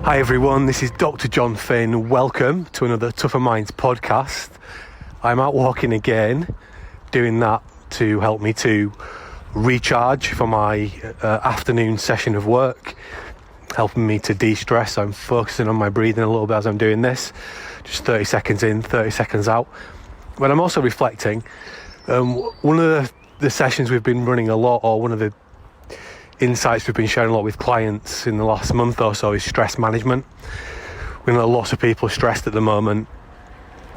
Hi everyone, this is Dr. Jon Finn. Welcome to another Tougher Minds podcast. I'm out walking again, doing that to help me to recharge for my afternoon session of work, helping me to de-stress. I'm focusing on my breathing a little bit as I'm doing this, just 30 seconds in, 30 seconds out. But I'm also reflecting. One of the sessions we've been running a lot, or one of the insights we've been sharing a lot with clients in the last month or so, is stress management. We know lots of people are stressed at the moment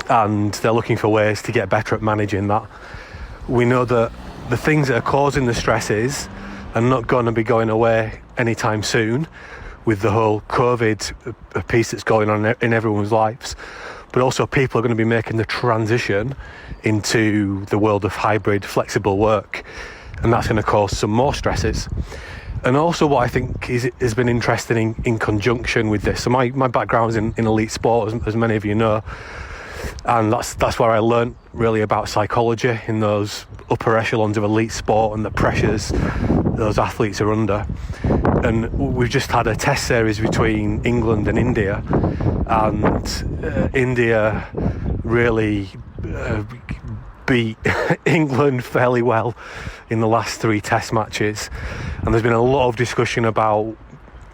and they're looking for ways to get better at managing that. We know that the things that are causing the stresses are not going to be going away anytime soon with the whole COVID piece that's going on in everyone's lives, but also people are going to be making the transition into the world of hybrid flexible work, and that's going to cause some more stresses. And also what I think has been interesting in conjunction with this, so my background is in elite sport, as many of you know, and that's where I learned really about psychology in those upper echelons of elite sport and the pressures those athletes are under. And we've just had a test series between England and India, and India really beat England fairly well in the last 3 test matches, and there's been a lot of discussion about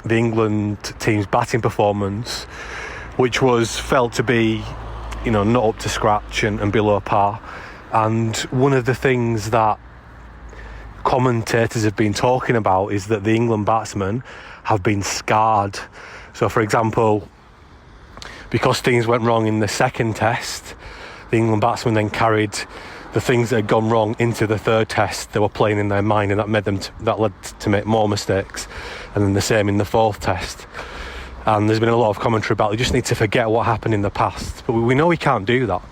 the England team's batting performance, which was felt to be, not up to scratch and below par. And one of the things that commentators have been talking about is that the England batsmen have been scarred. So for example, because things went wrong in the second test, the England batsmen then carried the things that had gone wrong into the third test. They were playing in their mind, and that led to make more mistakes. And then the same in the fourth test. And there's been a lot of commentary about they just need to forget what happened in the past. But we know we can't do that.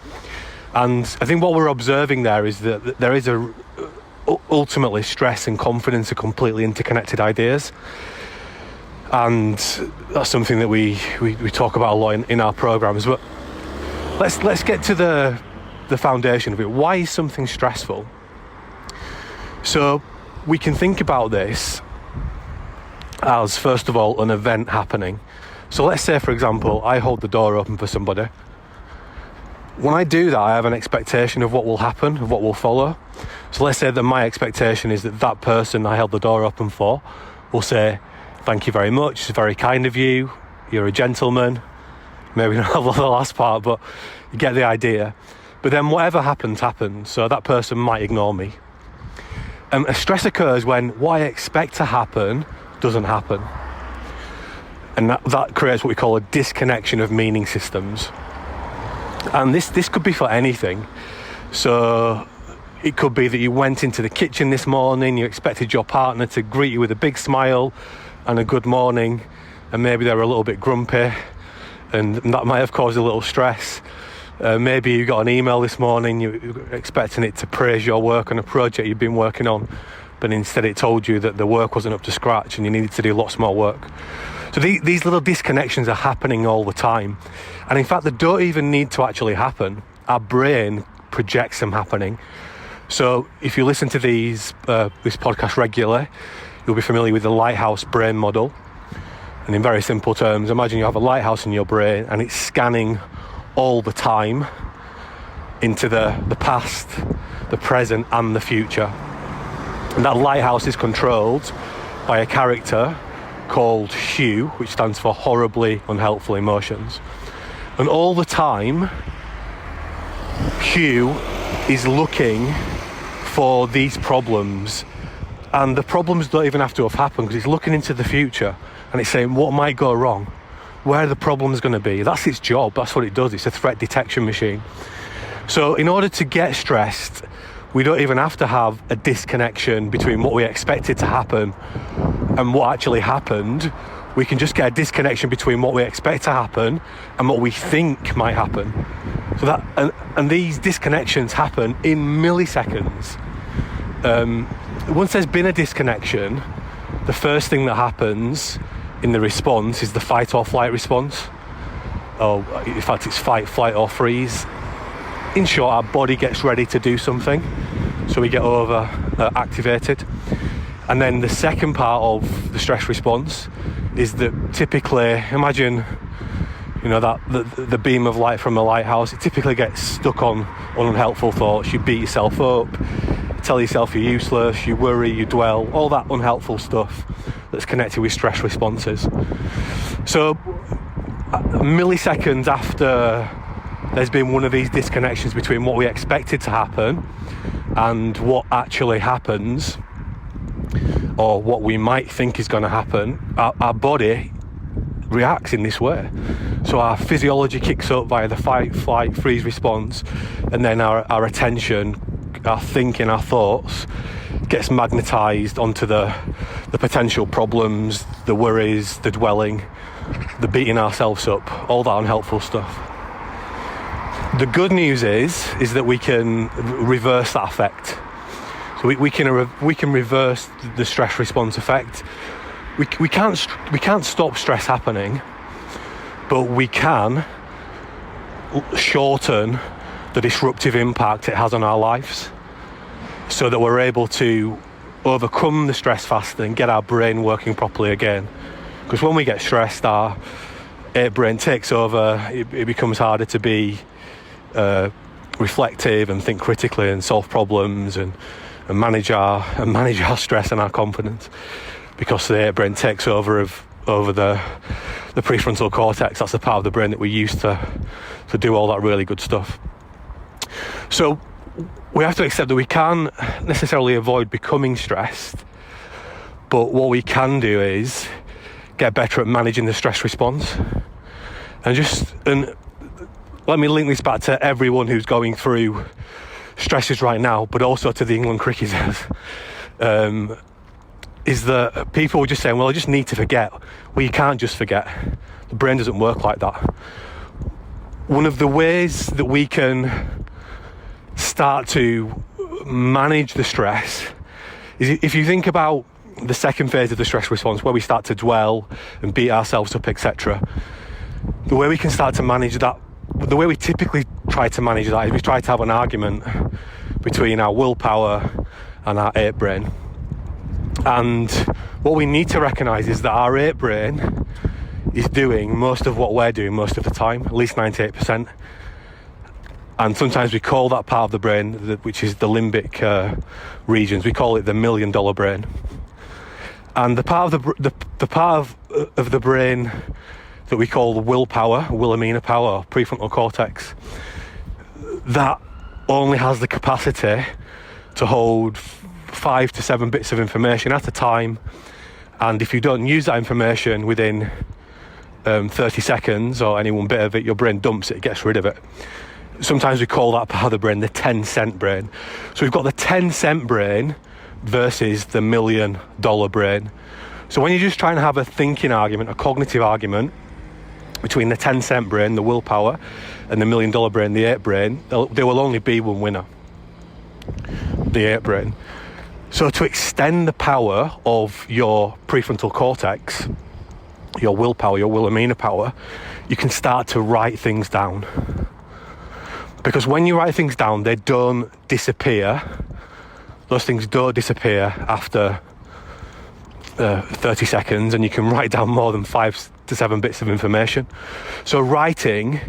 And I think what we're observing there is that there is ultimately stress and confidence are completely interconnected ideas. And that's something that we talk about a lot in our programs. But let's get to the foundation of it. Why is something stressful? So we can think about this as, first of all, an event happening. So let's say, for example, I hold the door open for somebody. When I do that, I have an expectation of what will happen, of what will follow. So let's say that my expectation is that person I held the door open for will say, "Thank you very much, it's very kind of you, you're a gentleman." Maybe not the last part, but you get the idea. But then whatever happens, so that person might ignore me. A stress occurs when what I expect to happen doesn't happen. And that creates what we call a disconnection of meaning systems. And this could be for anything. So it could be that you went into the kitchen this morning, you expected your partner to greet you with a big smile and a good morning, and maybe they were a little bit grumpy, and that might have caused a little stress. Maybe you got an email this morning, you were expecting it to praise your work on a project you've been working on, but instead it told you that the work wasn't up to scratch and you needed to do lots more work. So these little disconnections are happening all the time. And in fact, they don't even need to actually happen. Our brain projects them happening. So if you listen to this podcast regularly, you'll be familiar with the lighthouse brain model. And in very simple terms, imagine you have a lighthouse in your brain and it's scanning all the time into the past, the present and the future. And that lighthouse is controlled by a character called Hugh, which stands for horribly unhelpful emotions. And all the time, Hugh is looking for these problems, and the problems don't even have to have happened because he's looking into the future and it's saying what might go wrong, where are the problems going to be. That's its job, that's what it does. It's a threat detection machine. So in order to get stressed, we don't even have to have a disconnection between what we expected to happen and what actually happened. We can just get a disconnection between what we expect to happen and what we think might happen. So that and these disconnections happen in milliseconds. Once there's been a disconnection, the first thing that happens in the response is the fight or flight response. Oh, in fact, it's fight, flight or freeze. In short, our body gets ready to do something, so we get over activated. And then the second part of the stress response is that typically, imagine, that the beam of light from a lighthouse, it typically gets stuck on unhelpful thoughts. You beat yourself up, tell yourself you're useless, you worry, you dwell, all that unhelpful stuff that's connected with stress responses. So milliseconds after there's been one of these disconnections between what we expected to happen and what actually happens, or what we might think is going to happen, our body reacts in this way. So our physiology kicks up via the fight, flight, freeze response, and then our attention, our thinking, our thoughts gets magnetized onto the potential problems, the worries, the dwelling, the beating ourselves up, all that unhelpful stuff. The good news is that we can reverse that effect. So we can reverse the stress response effect. We can't stop stress happening, but we can shorten the disruptive impact it has on our lives, so that we're able to overcome the stress faster and get our brain working properly again. Because when we get stressed, our brain takes over. It becomes harder to be reflective and think critically and solve problems and manage our stress and our confidence, because the brain takes over the prefrontal cortex. That's the part of the brain that we use to do all that really good stuff. So we have to accept that we can't necessarily avoid becoming stressed, but what we can do is get better at managing the stress response. And let me link this back to everyone who's going through stresses right now, but also to the England cricketers. Is that people were just saying, well, I just need to forget. Well, you can't just forget. The brain doesn't work like that. One of the ways that we can start to manage the stress is, if you think about the second phase of the stress response, where we start to dwell and beat ourselves up, etc. The way we can start to manage that, the way we typically try to manage that, is we try to have an argument between our willpower and our ape brain. And what we need to recognise is that our ape brain is doing most of what we're doing most of the time, at least 98%. And sometimes we call that part of the brain, which is the limbic regions, we call it the $1 million brain. And the part of the part of the brain that we call the willpower, Wilhelmina power, or prefrontal cortex, that only has the capacity to hold 5 to 7 bits of information at a time. And if you don't use that information within 30 seconds or any one bit of it, your brain dumps it, it gets rid of it. Sometimes we call that part of the brain the 10-cent brain. So we've got the 10-cent brain versus the $1 million brain. So when you're just trying to have a thinking argument, a cognitive argument between the 10-cent brain, the willpower, and the $1 million brain, the ape brain, there will only be one winner, the ape brain. So to extend the power of your prefrontal cortex, your willpower, your Wilhelmina power, you can start to write things down. Because when you write things down, they don't disappear. Those things don't disappear after 30 seconds, and you can write down more than 5 to 7 bits of information. So writing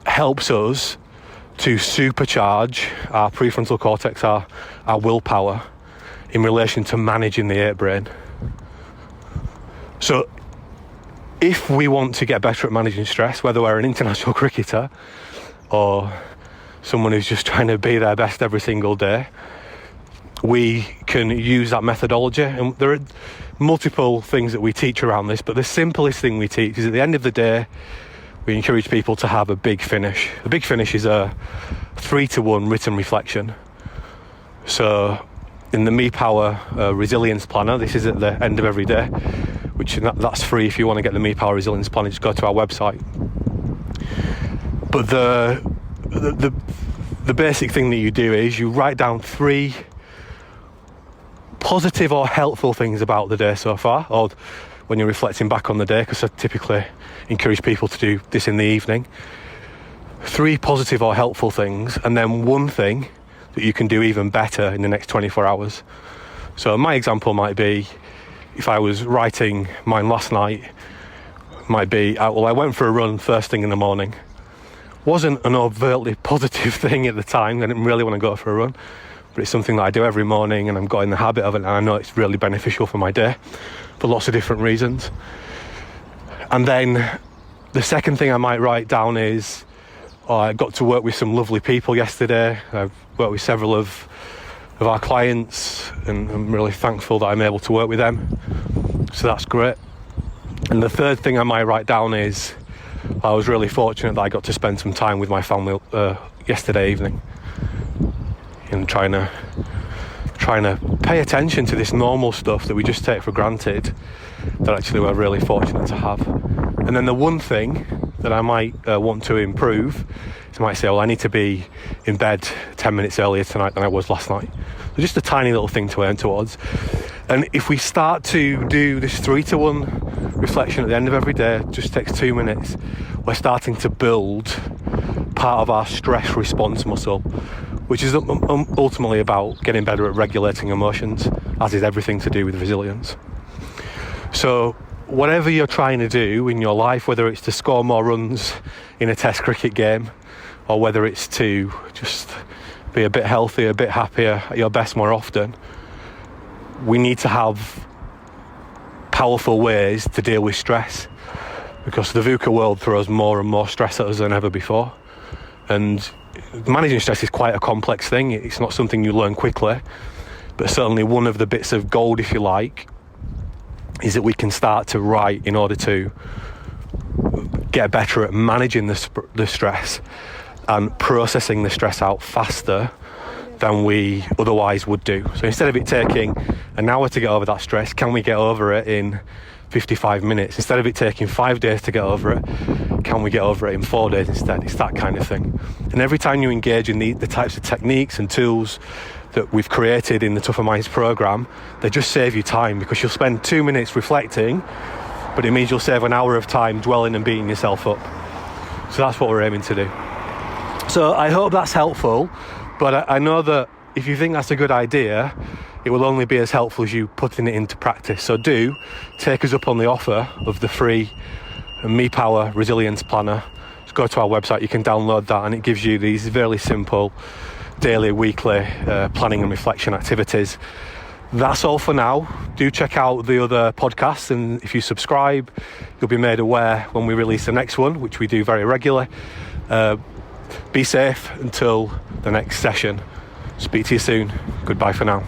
helps us to supercharge our prefrontal cortex, our willpower, in relation to managing the ape brain. So if we want to get better at managing stress, whether we're an international cricketer or someone who's just trying to be their best every single day, we can use that methodology. And there are multiple things that we teach around this, but the simplest thing we teach is, at the end of the day, we encourage people to have a big finish. The big finish is a 3-to-1 written reflection. So in the Me Power Resilience Planner, this is at the end of every day, which that's free. If you want to get the Me Power Resilience Planner, just go to our website. But the basic thing that you do is you write down 3 positive or helpful things about the day so far, or when you're reflecting back on the day, because I typically encourage people to do this in the evening. 3 positive or helpful things, and then 1 thing that you can do even better in the next 24 hours. So my example might be, if I was writing mine last night, might be, I went for a run first thing in the morning. Wasn't an overtly positive thing at the time. I didn't really want to go for a run, but it's something that I do every morning, and I've got in the habit of it, and I know it's really beneficial for my day for lots of different reasons. And then the second thing I might write down is, I got to work with some lovely people yesterday. I've worked with several of our clients, and I'm really thankful that I'm able to work with them. So that's great. And the third thing I might write down is, I was really fortunate that I got to spend some time with my family yesterday evening, and trying to pay attention to this normal stuff that we just take for granted, that actually we're really fortunate to have. And then the one thing that I might want to improve is, I might say, well, I need to be in bed 10 minutes earlier tonight than I was last night. So just a tiny little thing to aim towards. And if we start to do this 3-to-1 reflection at the end of every day, just takes 2 minutes, we're starting to build part of our stress response muscle, which is ultimately about getting better at regulating emotions, as is everything to do with resilience. So whatever you're trying to do in your life, whether it's to score more runs in a test cricket game, or whether it's to just be a bit healthier, a bit happier, at your best more often, we need to have powerful ways to deal with stress, because the VUCA world throws more and more stress at us than ever before. And managing stress is quite a complex thing. It's not something you learn quickly, but certainly one of the bits of gold, if you like, is that we can start to write in order to get better at managing the stress and processing the stress out faster than we otherwise would do. So instead of it taking an hour to get over that stress, can we get over it in 55 minutes? Instead of it taking 5 days to get over it, can we get over it in 4 days instead? It's that kind of thing. And every time you engage in the types of techniques and tools that we've created in the Tougher Minds program, they just save you time, because you'll spend 2 minutes reflecting, but it means you'll save an hour of time dwelling and beating yourself up. So that's what we're aiming to do. So I hope that's helpful, but I know that if you think that's a good idea, it will only be as helpful as you putting it into practice. So do take us up on the offer of the free Me Power Resilience Planner. Just go to our website, you can download that, and it gives you these very simple daily, weekly planning and reflection activities. That's all for now. Do check out the other podcasts, and if you subscribe, you'll be made aware when we release the next one, which we do very regularly. Be safe until the next session. Speak to you soon. Goodbye for now.